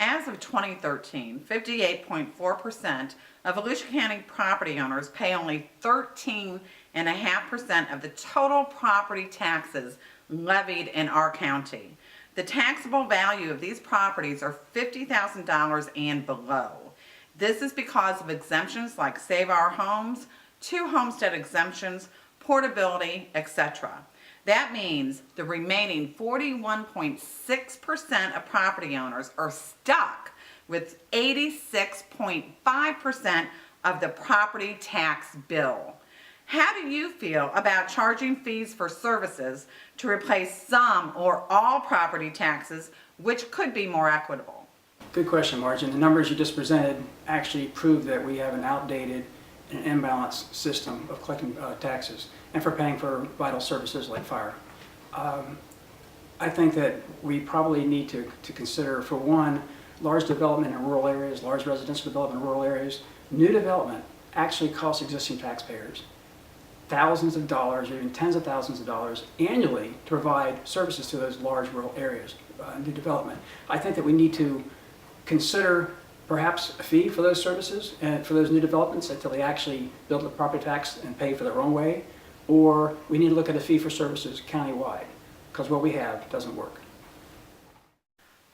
As of 2013, 58.4% of Volusia County property owners pay only 13.5% of the total property taxes levied in our county. The taxable value of these properties are $50,000 and below. This is because of exemptions like Save Our Homes, 2 homestead exemptions, portability, etc. That means the remaining 41.6% of property owners are stuck with 86.5% of the property tax bill. How do you feel about charging fees for services to replace some or all property taxes, which could be more equitable? Good question, Margie. And the numbers you just presented actually prove that we have an outdated and imbalanced system of collecting taxes and for paying for vital services like fire. I think that we probably need to consider, for one, large development in rural areas, large residential development in rural areas. New development actually costs existing taxpayers thousands of dollars or even tens of thousands of dollars annually to provide services to those large rural areas, new development. I think that we need to consider perhaps a fee for those services and for those new developments until they actually build the property tax and pay for their own way, or we need to look at a fee for services countywide, because what we have doesn't work.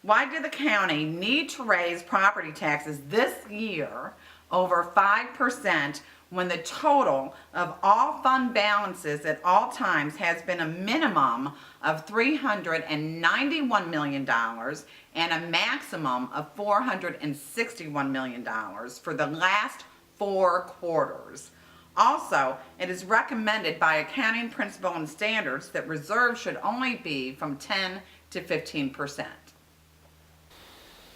Why did the county need to raise property taxes this year over 5% when the total of all fund balances at all times has been a minimum of $391 million and a maximum of $461 million for the last 4 quarters? Also, it is recommended by accounting principle and standards that reserves should only be from 10 to 15%.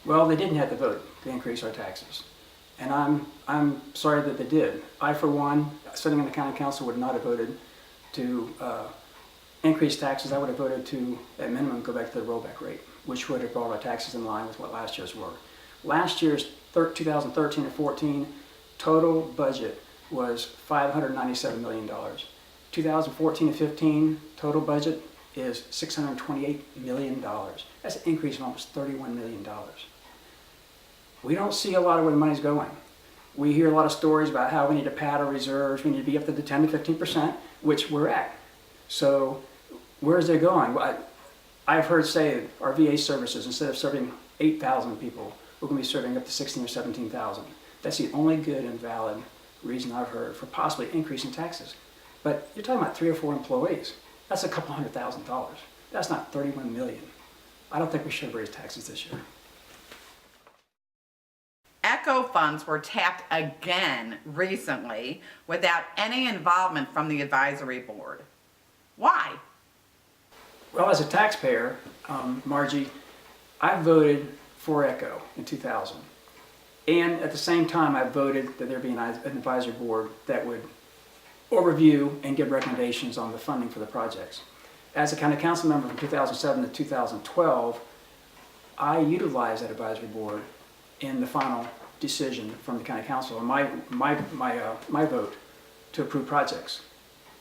Well, they didn't have to vote to increase our taxes. And I'm sorry that they did. I, for one, sitting in the county council, would not have voted to increase taxes. I would have voted to, at minimum, go back to the rollback rate, which would have brought our taxes in line with what last year's were. Last year's 2013 and 14 total budget was $597 million. 2014 and 15 total budget is $628 million. That's an increase of almost $31 million. We don't see a lot of where the money's going. We hear a lot of stories about how we need to pad our reserves, we need to be up to the 10 to 15%, which we're at. So where's it going? I've heard say our VA services, instead of serving 8,000 people, we're going to be serving up to 16 or 17,000. That's the only good and valid reason I've heard for possibly increasing taxes. But you're talking about 3 or 4 employees. That's a couple $100,000. That's not 31 million. I don't think we should have raised taxes this year. ECHO funds were tapped again recently without any involvement from the advisory board. Why? Well, as a taxpayer, Margie, I voted for ECHO in 2000. And at the same time, I voted that there be an advisory board that would overview and give recommendations on the funding for the projects. As a county council member from 2007 to 2012, I utilized that advisory board in the final decision from the county council, and my vote to approve projects.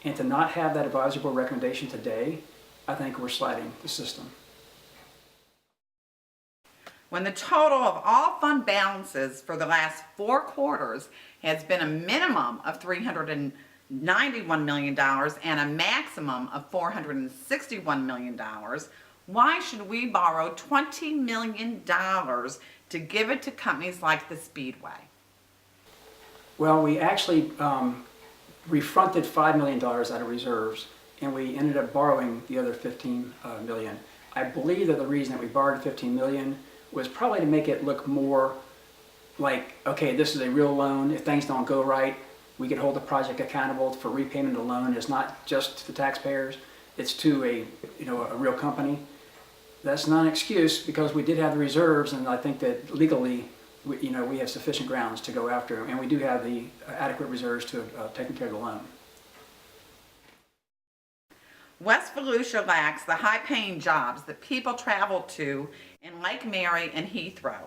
And to not have that advisory board recommendation today, I think we're sliding the system. When the total of all fund balances for the last 4 quarters has been a minimum of $391 million and a maximum of $461 million, why should we borrow $20 million to give it to companies like the Speedway? Well, we actually refronted $5 million out of reserves, and we ended up borrowing the other $15 million. I believe that the reason that we borrowed $15 million was probably to make it look more like, okay, this is a real loan. If things don't go right, we could hold the project accountable for repayment of the loan. It's not just to the taxpayers, it's to a real company. That's not an excuse, because we did have the reserves, and I think that legally, we have sufficient grounds to go after them, and we do have the adequate reserves to have taken care of the loan. West Volusia lacks the high-paying jobs that people travel to in Lake Mary and Heathrow.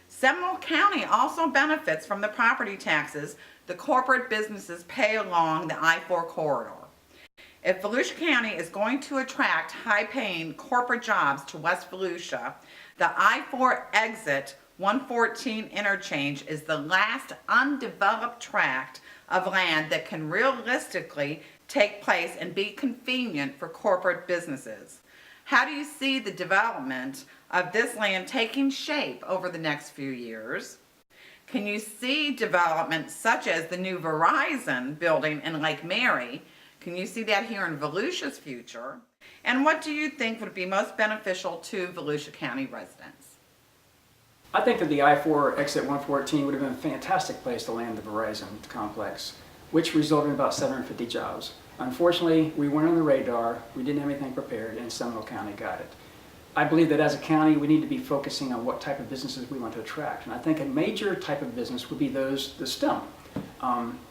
Seminole County also benefits from the property taxes the corporate businesses pay along the I-4 corridor. If Volusia County is going to attract high-paying corporate jobs to West Volusia, the I-4 exit 114 interchange is the last undeveloped tract of land that can realistically take place and be convenient for corporate businesses. How do you see the development of this land taking shape over the next few years? Can you see development such as the new Verizon building in Lake Mary? Can you see that here in Volusia's future? And what do you think would be most beneficial to Volusia County residents? I think that the I-4 exit 114 would have been a fantastic place to land the Verizon complex, which resulted in about 750 jobs. Unfortunately, we weren't on the radar, we didn't have anything prepared, and Seminole County got it. I believe that as a county, we need to be focusing on what type of businesses we want to attract. And I think a major type of business would be the STEM,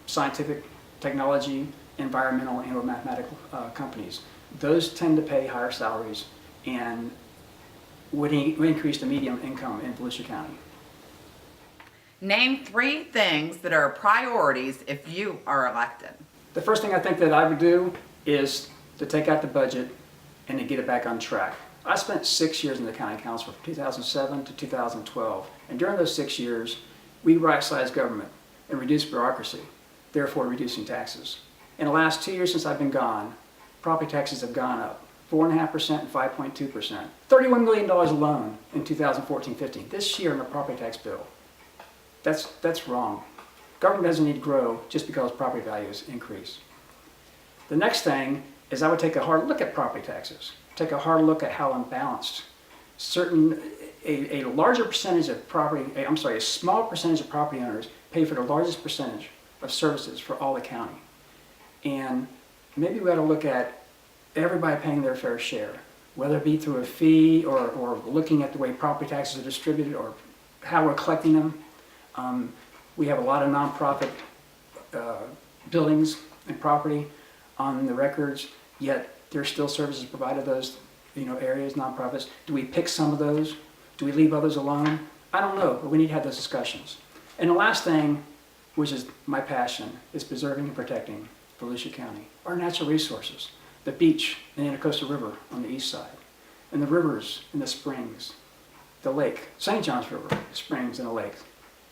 scientific, technology, environmental, and or mathematical companies. Those tend to pay higher salaries and would increase the median income in Volusia County. Name 3 things that are priorities if you are elected. The first thing I think that I would do is to take out the budget and to get it back on track. I spent 6 years in the county council from 2007 to 2012, and during those 6 years, we right-sized government and reduced bureaucracy, therefore reducing taxes. In the last 2 years since I've been gone, property taxes have gone up 4.5% and 5.2%. $31 million alone in 2014-15. This year in the property tax bill. That's wrong. Government doesn't need to grow just because property values increase. The next thing is I would take a hard look at property taxes. Take a hard look at how unbalanced a larger percentage of a small percentage of property owners pay for the largest percentage of services for all the county. And maybe we ought to look at everybody paying their fair share, whether it be through a fee or looking at the way property taxes are distributed or how we're collecting them. We have a lot of nonprofit buildings and property on the records, yet there's still services provided to those areas, nonprofits. Do we pick some of those? Do we leave others alone? I don't know, but we need to have those discussions. And the last thing, which is my passion, is preserving and protecting Volusia County, our natural resources, the beach and the Intercoastal River on the east side, and the rivers and the springs, the lake, St. John's River, springs and a lake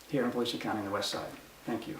here in Volusia County on the west side. Thank you.